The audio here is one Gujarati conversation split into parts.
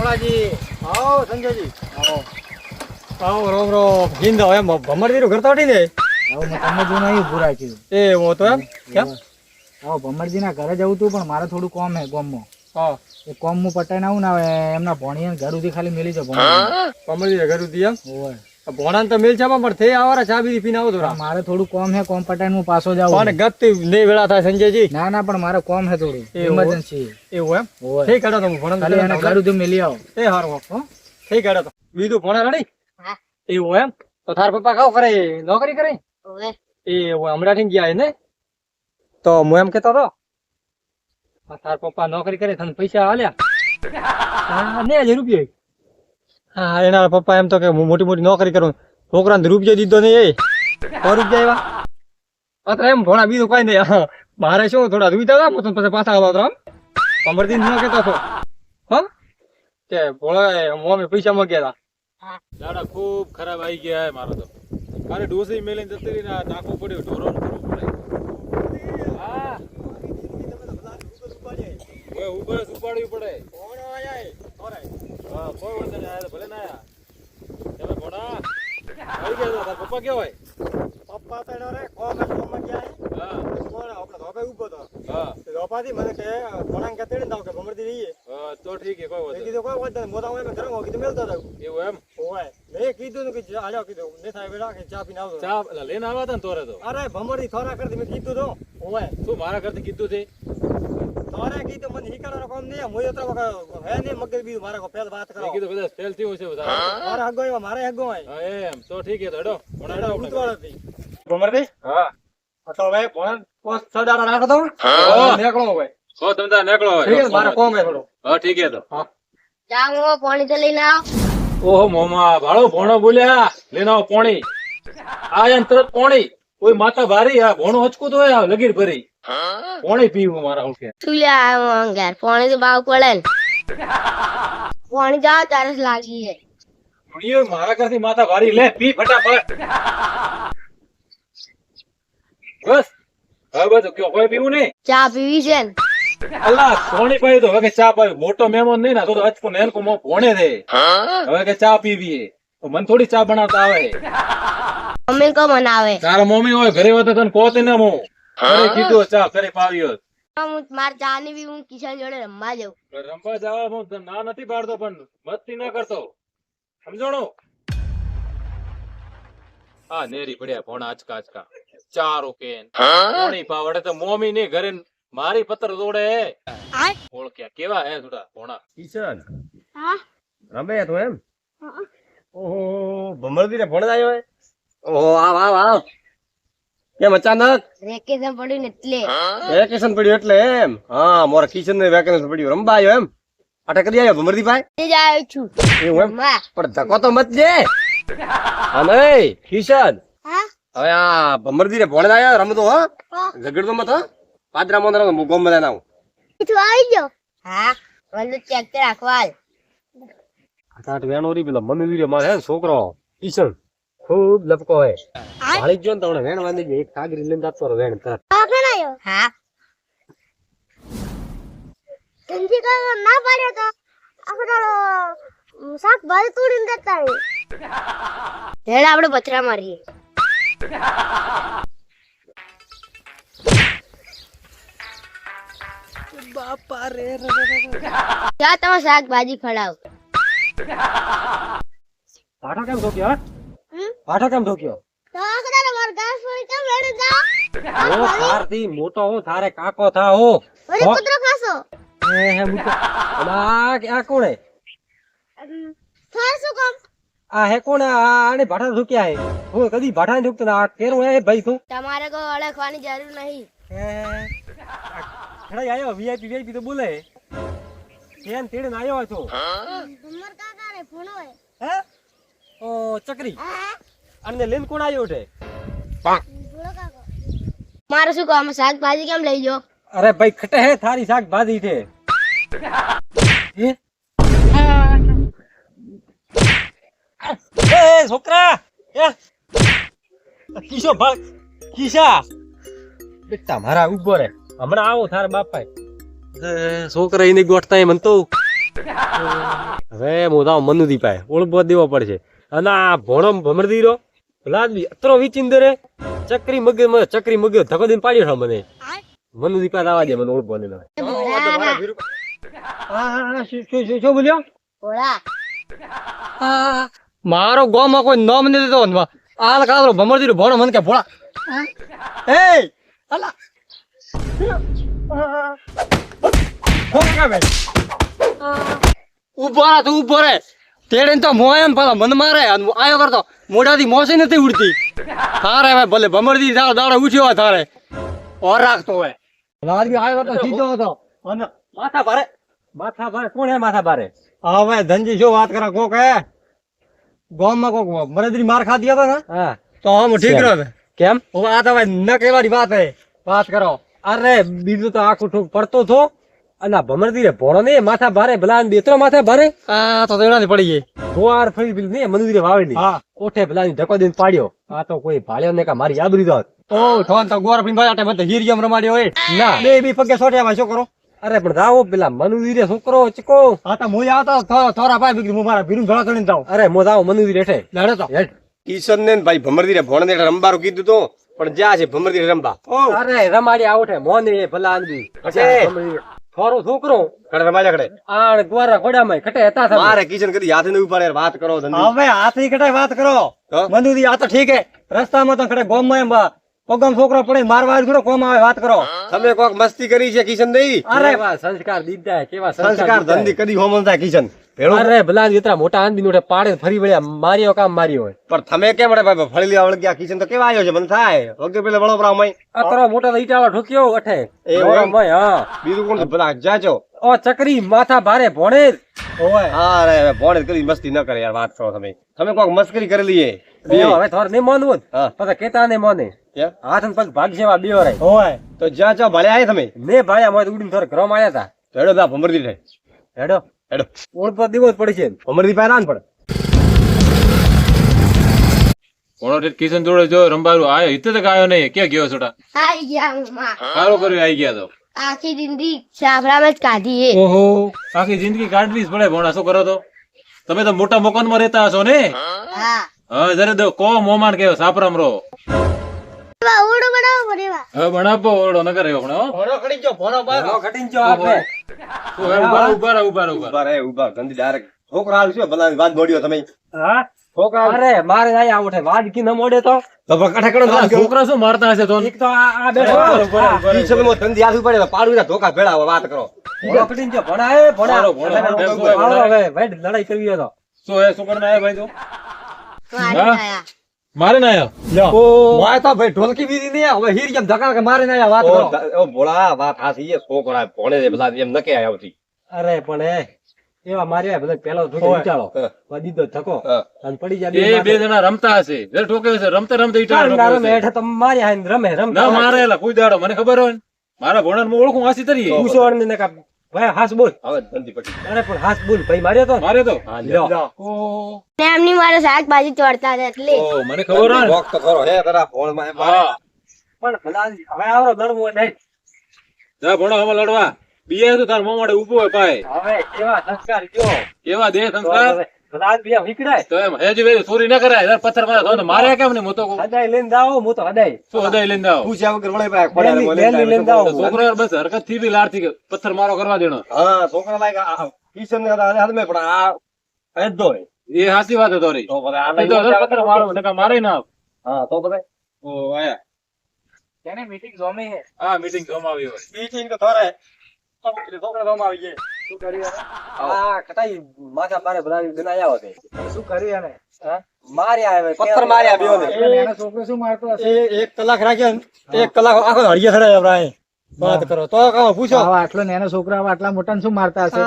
ભોળાજી આવો સંજયજી આવો આવો રોમ રોમ ગીંદો એમ ભમરજીનું ઘર તો હટી ને આવો મેં તમને જો નહીં પૂરા થયું એ હું તો એમ કેમ આવો ભમરજીના ઘરે જવું તું પણ મારે થોડું કોમ હે ગામમાં હા એ કોમ હું પટાઈને આવું ને હવે એમના ભણીએ ઘર સુધી ખાલી મેલી જાવ ભમરજી ઘર સુધી એમ ઓય ભોણાને તો મિલ છે પણ થઈ આવારા ચા બીજી પીને આવો થોડા મારે થોડું કોમ હે કોમ પટાઈને હું પાછો જાઉં પણ ગતિ નહીં વેળા થાય સંજયજી ના ના પણ મારે કોમ હે થોડું ઇમરજન્સી એવું એમ ઓય થઈ કાઢો તમે ભોણા ખાલી એને ઘર સુધી મેલી આવો એ હારો હો થઈ કાઢો તો બીજું ભોણા રડી હા. એવું એમ તો તાર પપ્પા કાવ કરે નોકરી કરે ઓવે એ હમણાં થી ગયા ને તો હું એમ કેતો હતો તાર પપ્પા નોકરી કરે તને પૈસા આલ્યા હા ને 1000 રૂપિયા હા એના પપ્પા એમ તો કે હું મોટી મોટી નોકરી કરું છોકરાને રૂપિયા દીધો નહીં એ 100 રૂપિયા આવ્યા અત્યારે એમ ભોણા બીજું કઈ નહીં હા મારે શું થોડા રૂપિયા હતા હું પછી પાછા આવતો આમ અમરદીન ન કેતો હતો હા કે ભોળા મમ્મી પૈસા માંગ્યા હતા દાડા ખૂબ ખરાબ આવી ગયા હે મારો તો કાલે ડોસી મેલીને જતી રહી ને નાખવું પડ્યું ઢોરોને કરવું પડે હા ઓય ઉપર ઉપાડવી પડે હા કોઈ વાંધો નહીં આયા તો ભલે ના આયા તમે ભોણા આવી ગયા તારા પપ્પા કેવા હોય પપ્પા તો રે કોમ કોમ ગયા હા કોણ આપણે ધોપે ઉભો તો હા ધોપાથી મને કે ભોણાને કે તેડી દાવ કે ભમરદી રહીએ હા તો ઠીક છે કોઈ મેં વાંધો કીધું કોઈ વાત નહીં મોટા હોય મેં ઘરે કીધું મેલતો જાવ નહીં. એવું એમ ઓય મેં કીધું ને કે આલ્યો કીધું ને થાય બેડા કે ચા પીને આવજો ચા પેલા લઈને આવ્યા હતા ને તોરે તો અરે ભમરદી થોડા કરતી મેં કીધું તો ઓય શું મારા ઘરથી કીધું છે તોરે કીધું મને હિકાડાનો કામ નહીં મોય તો હે નહીં મગજ બીજું મારે કો પેલ વાત કરો મેં કીધું કદાચ ફેલ થયું હશે બધા મારે હગો આવ્યો મારે હગો હોય હા એમ તો ઠીક છે તો હેડો ભોણા હેડો આપણે. ઉતવાળતી ભમરદી હા તો હવે ભોણા પોસ સડાડા નાખો તો નીકળો હવે હો તમે તાર નીકળો હવે. ઠીક છે મારે કોમ હે થોડો હા ઠીક છે તો જાઓ પાણી તો લઈને આવો ઓહો મોમા ભાળો ભોણો બોલ્યા લઈને આવો પોણી આયા ને તરત પોણી કોઈ માતા ભારી આ ભોણો હચકું તો હોય આ લગીર ભરી પોણી પીવું મારા હું કે તું લે આવ્યો ઘર પાણી તો ભાવ પડે ને પાણી જાઓ તરસ લાગી છે એ મારા ઘરથી માતા ભારી લે પી ફટાફટ બસ હવે બધું કયો કોઈ પીવું નહીં ચા પીવી છે ને અલ્લા પોણી પાયું તો હવે કે ચા પાયું મોટો મહેમાન નહીં ને તો હચકું નેનકો મો ભોણે દે હવે કે ચા પીવી તો મને થોડી ચા બનાવતા આવે મમ્મી કો બનાવે તારા મમ્મી હોય ઘરે હોય તો તને કહો ને હું ઘરે કીધું ચા ઘરે પાવ્યો હું માર ચા ની બી હું કિશન જોડે રમવા જાઉં રમવા જવા હું તને ના નથી પાડતો પણ મસ્તી ના કરતો સમજણો હા નેરી પડ્યા ભોણા આચકા આચકા ચારો કેન પોણી પાવડે તો મોમી ને ઘરે મારી પત્ર દોડે ઓળખ્યા કેવા હે થોડા ભોણા કિશન હા રમે તો એમ ઓહો ભમરદી ને ભણ આવ્યો હે ઓહો આવ આવ આવ કેમ અચાનક વેકેશન પડ્યું ને એટલે વેકેશન પડ્યું એટલે એમ હા મોરા કિશન ને વેકેશન પડ્યું રંબા આવ્યો એમ આટે કરી આવ્યો ભમરદી ભાઈ તે જ આવ્યો છું એવું એમ રમવા. પણ ધક્કો તો મત દે હા નહીં કિશન હા હવે આ ભમરદી ને ભણ આવ્યો રમતો હો ઝઘડતો મત હો પાદરા મોંદર ગોમ બધા નાવ તું આવી ગયો હા મને ચેક તો રાખવા આલ. આઠ વેણો રી પેલો મમ્મી વીરે મારે હે ને છોકરો કિશન ખૂબ લપકો હે હાળી ગયો ને તો વેણ વાંધી ગયો એક કાગરી લઈને જાતો રહો વેણ તરત હા સંજી કા ના પાડ્યો તો આખો દાડો શાકભાજી તોડીને દેતા હેડ આપણે પથરા મારીએ બાપા રે ક્યાં તમે શાકભાજી ખડાવ પાઠો કેમ ઠોક્યો પાઠો કેમ ઠોક્યો તો આખો દાડો માર ઘાસ ફોડી કેમ લઈને જાઓ ઓ તારથી મોટો હું થારે કાકો થા હો વળી કૂતરો ખાશો હે મુકો આ કોણ હે થાર શું કામ આ હે કોણ આને ભાઠા ઠોક્યા હે હું કદી ભાઠા ને ઠોકતો આ કેરો હે ભાઈ તું તમારે કોઈ ઓળખવાની જરૂર નહીં ખડા આયો વીઆઈપી વીઆઈપી તો બોલે કેન તેડે ને આયો છો ઉમર કાકા રે ફોનો હે હે ઓ ચકરી અને લેન કોણ આયો છે મારે શું કામ શાકભાજી કેમ લઈ જો અરે ભાઈ ખટે હે થારી શાકભાજી છે એ એ છોકરા એ કિશો ભાગ કિશા બેટા મારા ઉભો રે હમણાં આવો થાર બાપા છોકરા એને ગોઠતા મન તો હવે હવે હું તો મનુથી પાય ઓળખો દેવો પડશે અને આ ભોણો ભમરદી રહ્યો ભલા અત્રો વિચિંદરે ચકરી મગ ધક્કો દઈને પાડ્યો છે મને મનુથી પાય લાવા દે મને ઓળખો ને શું બોલ્યો ભોળા મારો ગામમાં કોઈ નામ નથી દેતો હાલ કાદરો ભમરજી ભોણો મને કે ભોળા એ અલા ઉભો રે તું ઉભો રે તેડે તો મોય ને પેલા મન મારે આયો કરતો મોઢાથી મોસી નથી ઉડતી તારે હવે ભલે ભમરજી દાડો ઉઠ્યો હોય તારે ઓર રાખતો હોય રાજવી આયો તો સીધો હતો અને માથા ભારે કોણ હે માથા ભારે હવે ધનજી શું વાત કરે કોક હે ગામમાં કોક મરદરી માર ખાધી હતો ને હા તો હમ ઠીક રહ્યો કેમ હવે આ તો ભાઈ ન કહેવાની વાત હે વાત કરો અરે બીજું તો આખું ઠોક પડતો થો અને ભમરદી રે ભોળો ને માથા ભારે ભલા બેતરો માથા ભારે આ તો એનાથી પડી ગઈ ગોવાર ફરી પેલી ને મનુરી વાવેલી હા કોઠે ભલા ધક્કો દઈને પાડ્યો આ તો કોઈ ભાળ્યો ને કા મારી આબરી દોત ઓ થોન તો ગોવાર ફરી બાટે મત હીરિયમ રમાડ્યો હોય ના બે બી પગે સોટ્યા શું કરો અરે પણ જાઓ પેલા મનુરી રે છોકરો ચકો હા તો મોય આવતો થોરા ભાઈ બીજું હું મારા ભીરું ગળા ચડીને જાઉં અરે મો જાઓ મનુરી રેઠે લડે તો હેડ કિશન ને ભાઈ ભમરદી રે ભોણ ને રંબારું કીધું તો પણ જ્યાં છે ભમરદી રંબા અરે રમાડી આવઠે મોને ભલા આંદી થોરો છોકરો કડે રમાજા કડે આ ગોરા ખોડામાં કટે હતા તમે મારે કિશન કદી હાથે ન ઉપાડે વાત કરો ધંધી હવે હાથી કટે વાત કરો તો? મનુરી આ તો ઠીક હે રસ્તામાં તો કટે ગોમમાં એમ પગમ છોકરો પડે મારવા ઘડો કોમ આવે વાત કરો તમે કોક મસ્તી કરી છે કિશન નહીં અરે વાહ સંસ્કાર દીધા કેવા સંસ્કાર ધંધી કદી હોમન થાય કિશન ભેળો અરે ભલા એટલા મોટા આંદી નોટે પાડે ફરી વળ્યા માર્યો કામ માર્યો હોય પણ તમે કેમ અડે ભાઈ ફળી લેવા વળગ્યા કિશન તો કેવા આવ્યો છે મને થાય વગે પેલે વળો પરા મય અતરો મોટા તો ઈટાળો ઠોક્યો અઠે એવું એમ? મોય, હા બીજું કોણ ભલા જાચો ઓ ચકરી માથા ભારે ભોણે ઓય અરે ભોણે કદી મસ્તી ન કરે યાર વાત કરો તમે કોક મસ્કરી કરેલી હે હવે થોર ને મોનવું હા. પછી કેતા ને મોને કેમ? હાથ ને પગ ભાગ જેવા બેવ રે ઓય તો જાચો ભલે આય તમે ને ભાઈ મોય ઉડીને થોર ઘરમાં આયા હતા તો હેડો દા ભમરદી રે હેડો હેડો ઓળપો દેવો જ પડશે ભમરદી પાય રાન પડે ભોણો ઠેઠ કિશન જોડે જો રંબારું આયો હિતે તક આયો નહીં ક્યાં ગયો છોટા આઈ ગયા હું માં સારું કર્યું આઈ ગયા તો આખી જિંદગી સાફરામાં જ કાઢી હે ઓહો આખી જિંદગી કાઢવી જ પડે ભોણા શું કરો તો તમે તો મોટા મકાનમાં રહેતા હશો ને હા હવે જરે દો કો મોમાન કેવો સાપરામ રહો ઓડો બનાવો બરેવા હવે ભણાપો ઓરડો ન કરે ભણો ભોણો કડી ગયો ભોણો બાર ઘટીને જો આપણે ઉભા રે ઉભા ગંદી ડાયરેક્ટ છોકરા આવી છે ભલા વાત બોડ્યો તમે હા છોકરા અરે મારે આયા આવઠે વાજ કી ન મોડે તો તો કઠે કડો છોકરા શું મારતા હશે તો એક તો આ બેઠો કિશન મો ધંધી હાથ ઉપાડે પાડું ના ધોકા ભેળા વાત કરો ભોણો કડીને જો ભણાય ભણા ભણો, ભણો. હવે ભાઈ લડાઈ કરવી હોય તો શું હે શું કરીને આયા ભાઈ તો મારી હા? આયા મારે ના આયો લ્યો મોય તો ભાઈ ઢોલકી બીધી ને હવે હીર કેમ ધકા કે મારે ના વાત કરો ઓ ભોળા વાત હાસી એ છોકરા ભોણે છે બધા એમ નકે આવતી અરે પણ એવા માર્યા બધા પેલો ધોકે વિચારો દીધો ધક્કો અને પડી જાય એ બે જણા રમતા હશે જરા ઠોકે હશે રમતા રમતા ઈટાળો ઠોક્યો હશે. હેઠે તમે માર્યા હાઈને રમે ના મારેલા કોઈ દાડો મને ખબર હોય ને. મારા ભોણાને હું ઓળખું હાસી તરી પૂછો ને કા ભાઈ હાસ બોલ હવે ધંધી પટી અરે પણ હાસ બોલ ભાઈ માર્યો તો મારે તો લ્યો ને એમની મારે શાકભાજી ચોરતા હતા એટલે ઓ મને ખબર હોય ને. વોક તો કરો હે તારા ફોન માં હા પણ ભલા હવે આવરો દડવો નહીં જા ભણો આમાં લડવા બીયા તો તાર મોમાડે ઉભો હોય પાય હવે એવા સંસ્કાર કયો એવા દે સંસ્કાર ભલા બીયા વિકડાય તો એમ હેજી વેરી ચોરી ના કરાય તાર પથ્થર મારે તો મારે કેમ નહીં મોતો હદાય લઈને જાઓ હું તો હદાય શું હદાય લઈને આવો પૂછ્યા વગર વળે પાય ખોડા બેલી લઈને જાઓ છોકરો યાર બસ હરકત થી બી લારથી પથ્થર મારો કરવા દેણો હા છોકરા લાયક કિશન ને હાથ મે પણ આ એદો એ સાચી વાત હતો રી તો બધા એ તો હર પથ્થર મારો નકા મારે ના આવ. હા તો બધા ઓ આયા તેને મીટિંગ જોમી હે આ મીટિંગ જમાવી હોય મીટિંગ તો થોરે છોકરા તો આવી ગયા શું કર્યું આ કટાઈ માથા મારે ભલા બનાયા હોતે એને શું કર્યું એને માર્યા હવે પથ્થર માર્યા બેઓ ને એટલે એનો છોકરો શું મારતો હશે એક કલાક રાખ્યો 1 કલાક આખો હળિયા થડાય આપડા વાત કરો તો કામ પૂછો આવા આટલો નેનો છોકરો આવા આટલા મોટા શું મારતા હશે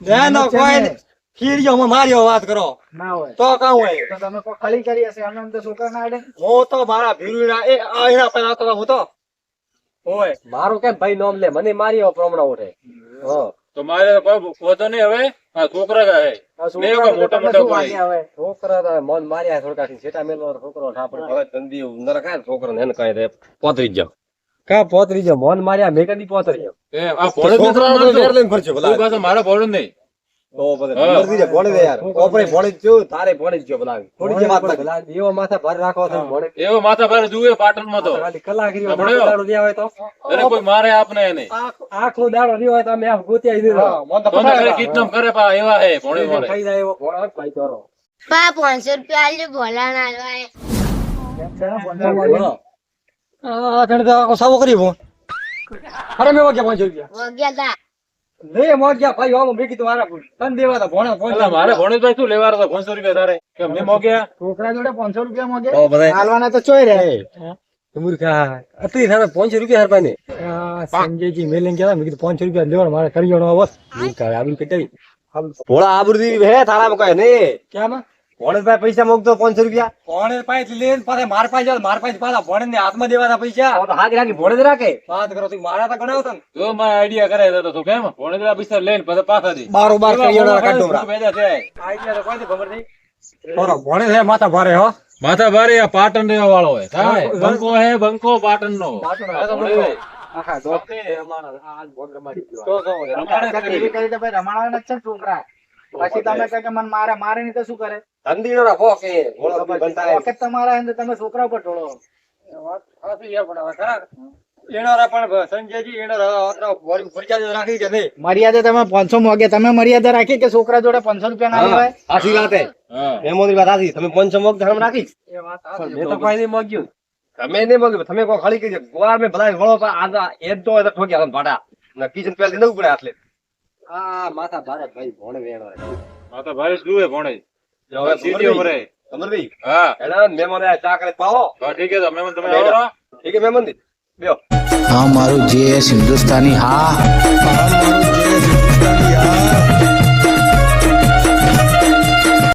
નેનો કોઈ ખીરિયો માર્યો વાત કરો ના હોય તો કામ હોય તો તમે કોઈ ખલી કરી હશે એમને એમ તો છોકરા ના આડે હું તો મારા ભીરુના એ એના પર આવતો હું તો ઓય મારું કેમ ભાઈ નામ લે મને માર્યો પ્રમાણ ઉઠે હા તો મારે પોતો નહીં હવે આ છોકરા કહે બે વખત મોટા મોટા ભાઈ છોકરા તો મન માર્યા થોડકા છેટા મેલો છોકરો ઠાપડ હવે ધંધી ન રખાય છોકરા ને એને કહે રે પોતરી જાવ કા પોતરી જો મન માર્યા મેં કદી પોતરી એ આ ભોળો જ નથી મારતો. વેર લઈને ફરજો તું ભલા પાછો મારો ભોળો જ નહીં તો પછી હા. ભમરડી ને ભોણે દે યાર ઓપરે ભોણે જ થયું, તારે ભોણે જ થયો બનાવી થોડી જે વાત લાગી એવો માથા ભારે રાખો તો ભોણે એવો માથા ભારે જુએ પાટણમાં તો ખાલી કલાક રહ્યો સાંભળ્યો? દાડો રહ્યા હોય તો અરે કોઈ મારે આપને એને આખો દાડો રહ્યો હોય તો અમે આમ ગોત્યા દીધો તો કરે કિડનેપ કરે પા એવા હે ભોણે ભોણે ખાઈ જાય એવો ભોણો જ ભાઈ ચોરો પા 500 રૂપિયા આલજો ભોલા ના આલવાય ભોણો. આ તને તો આખો સાવો કરી ફોન અરે મેં વાગ્યા 500 રૂપિયા વગ્યા તા લે મોગ્યા ભાઈ આમ મેં કીધું મારા તને દેવા તા ભોણા અલા, મારે ભોણેશભાઈ શું લેવા હતા 500 રૂપિયા તારે કેમ મેં મોગ્યા છોકરા જોડે 500 રૂપિયા માંગે તો બધાય હાલવાના તો ચોય રહે મૂર્ખા અતિ થાને 500 રૂપિયા હરપાઈ ને સંજયજી મેલેન ગયા મેં કીધું 500 રૂપિયા લેવાનો મારે કરી જવાનો બસ આબુ કટાવી ભોળા આબરૂ હે થારામાં કઈ ને ક્યાં ભોણેશભાઈ પૈસા મોકતો 500 રૂપિયા ભોણે પાસે લઈને પાછા માર પાસે જાવ માર પાસે પાછા ભોણે ને હાથમાં દેવાના પૈસા તો હાથ રાખી ભોણે જ રાખે વાત કરો તું મારા તો ગણાવતા ને જો મારા આઈડિયા કરાય તો તું કેમ ભોણેશભાઈ પૈસા લઈને પછી પાછા દે બારોબાર કરી જવાનો કાઢો પેદા થાય આઈડિયા તો કોઈ ખબર નહીં ઓરો ભોણે છે માથા ભારે હો માથા ભારે આ પાટણ રહેવા વાળો હોય થાય બંકો હે બંકો પાટણ નો આખા દોસ્તે અમારા આજ ભોગ રમાડી દીધો. એવી કરી તો ભાઈ રમાડવાના જ છે ને છોકરા પછી તમે કહો કે મને મારે મારે નહીં તો શું કરે ધંધીનો રાખો કે ભોળો બનતા વખત તમારા હે ને તમે છોકરા ઉપર ઢોળો વાત સાચી છે પણ હવે ખરા એનોરા પણ સંજયજી એનોરા ફરજિયાત રાખી કે નહીં મર્યાદા તમે 500 માંગે તમે મર્યાદા રાખી કે છોકરા જોડે 500 રૂપિયા ના લેવાય સાચી વાત હે હા મેમોની વાત સાચી તમે 500 મોક ધર્મ રાખી એ વાત પણ સાચી. મેં તો કોઈ નહીં મોગ્યું તમે નહીં મોગ્યું તમે કોઈ ખાલી કરી ગોળા મેં ભલાઈ વળો પર આ એ તો એ તો ઠોક્યા તમે ભાડા ના કિચન પેલ દેવું પડે આટલે આ માથા ભારે ભાઈ ભોણે વેણો માથા ભારે જુએ ભોણેશ હવે સીડીઓ ભરે અમરભાઈ હા એના મહેમાન આયા ચા કરે પાવો હા ઠીક છે તો મહેમાન તમે આવો ઠીક છે મહેમાન બેઓ હા મારું જે હિન્દુસ્તાની હા